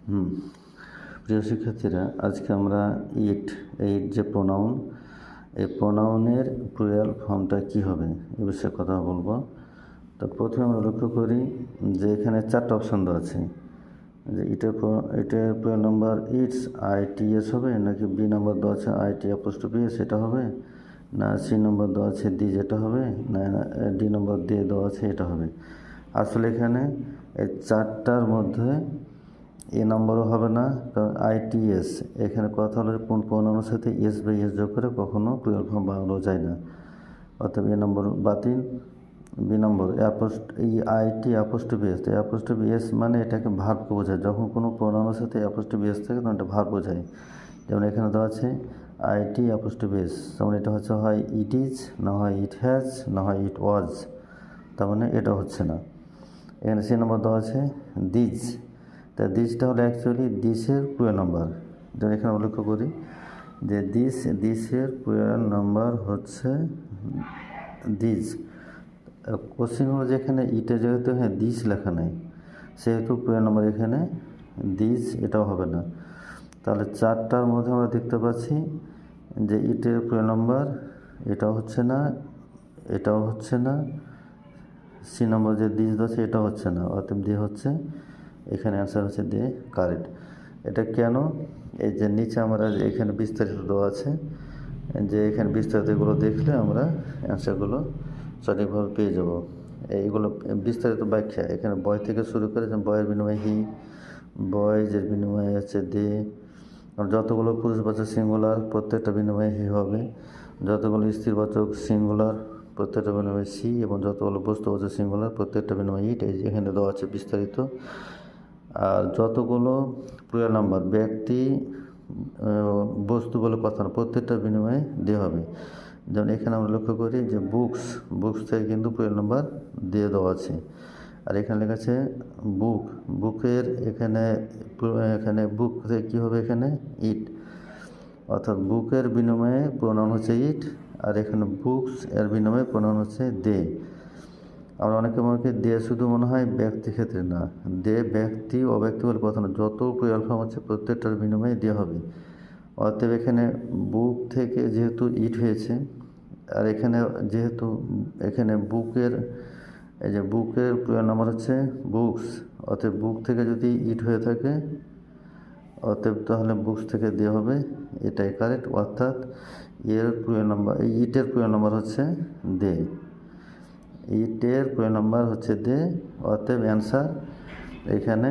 হুম প্রিয় শিক্ষার্থীরা, আজকে আমরা এইট যে প্রোনাউন, এই প্রোনাউনের প্লুরাল ফর্মটা কী হবে এ বিষয়ে কথা বলবো। তো প্রথমে আমরা লক্ষ্য করি যে এখানে 4টা অপশান দেওয়া আছে, যে এটার প্লুরাল নাম্বার ইটস ITS হবে, নাকি বি নাম্বার দেওয়া আছে IT' সেটা হবে, না সি নম্বর দেওয়া আছে দি যেটা হবে, না ডি নম্বর দিয়ে দেওয়া আছে এটা হবে। আসলে এখানে এই 4টার মধ্যে এ নম্বরও হবে না, কারণ ITS এখানে কথা হলো কোন প্রোনাউনের সাথে এস বা এস যোগ করে কখনো প্লুরাল ফর্ম বানানো যায় না, অর্থাৎ এ নম্বর বাতিল। বি নম্বর এই IT''S মানে এটাকে ভার্বকে বোঝায়, যখন কোনো প্রোনাউনের সাথে S থাকে তখন এটা ভার্ব বোঝায়। যেমন এখানে দেওয়া আছে IT''S, যেমন এটা হচ্ছে হয় ইট ইজ, না হয় ইট হ্যাজ, না হয় ইট ওয়াজ, তার মানে এটা হচ্ছে না। এখানে সি নম্বর দেওয়া আছে দিজ, তা দিজটা হলো অ্যাকচুয়ালি দিসের প্লুরাল নাম্বার। যেমন এখানে আমরা লক্ষ্য করি যে দিসের প্লুরাল নাম্বার হচ্ছে দিজ। কোশ্চেন হলো যে এখানে ইটে যেহেতু দিস লেখা নেই, সেহেতু প্লুরাল নাম্বার এখানে দিজ এটাও হবে না। তাহলে 4টার মধ্যে আমরা দেখতে পাচ্ছি যে ইটের প্লুরাল নাম্বার এটাও হচ্ছে না, এটাও হচ্ছে না, সি নম্বর যে দিস আছে এটাও হচ্ছে না, অতএব দিয়ে হচ্ছে এখানে অ্যান্সার হচ্ছে দিয়ে কারেক্ট। এটা কেন? এই যে নিচে আমরা এখানে বিস্তারিত দেওয়া আছে, যে এখানে বিস্তারিত এগুলো দেখলে আমরা অ্যান্সারগুলো সঠিকভাবে পেয়ে যাব। এইগুলো বিস্তারিত ব্যাখ্যা এখানে বয় থেকে শুরু করে, বয়ের বিনিময়ে হি, বয়েজের বিনিময়ে হচ্ছে দে, যতগুলো পুরুষবাচক সিঙ্গুলার প্রত্যেকটা বিনিময়ে হি হবে, যতগুলো স্ত্রীবাচক সিঙ্গুলার প্রত্যেকটা বিনিময়ে সি, এবং যতগুলো বস্তুবাচক সিঙ্গুলার প্রত্যেকটা বিনিময়ে ইট, এই এখানে দেওয়া আছে বিস্তারিত। আর যতগুলো প্লুরাল নাম্বার ব্যক্তি বস্তু বলে কথা না, প্রত্যেকটা বিনিময়ে দেওয়া হবে। যেমন এখানে আমরা লক্ষ্য করি যে বুকস থেকে কিন্তু প্লুরাল নাম্বার দিয়ে দেওয়া আছে। আর এখানে লেখা আছে বুকের এখানে বুক থেকে কী হবে, এখানে ইট, অর্থাৎ বুকের বিনিময়ে প্রোনাউন হচ্ছে ইট, আর এখানে বুকস এর বিনিময়ে প্রোনাউন হচ্ছে দে। আমরা অনেকে মনে করি দে শুধু মনে হয় ব্যক্তি ক্ষেত্রে, না, দে ব্যক্তি অব্যক্তি বলে কথা না, যত প্লুরাল ফর্ম আছে প্রত্যেকটার বিনিময়ে দে হবে। অতএব এখানে বুক থেকে যেহেতু ইট হয়েছে, আর যেহেতু এখানে বুকের প্লুরাল নাম্বার হচ্ছে বুকস, অতএব বুক থেকে যদি ইট হয়ে থাকে অতএব তাহলে বুকস থেকে দেওয়া হবে, এটাই কারেক্ট। অর্থাৎ ইটের প্লুরাল নাম্বার হচ্ছে দে, ইটের প্লুরাল নাম্বার হচ্ছে দে, অতএব অ্যান্সার এখানে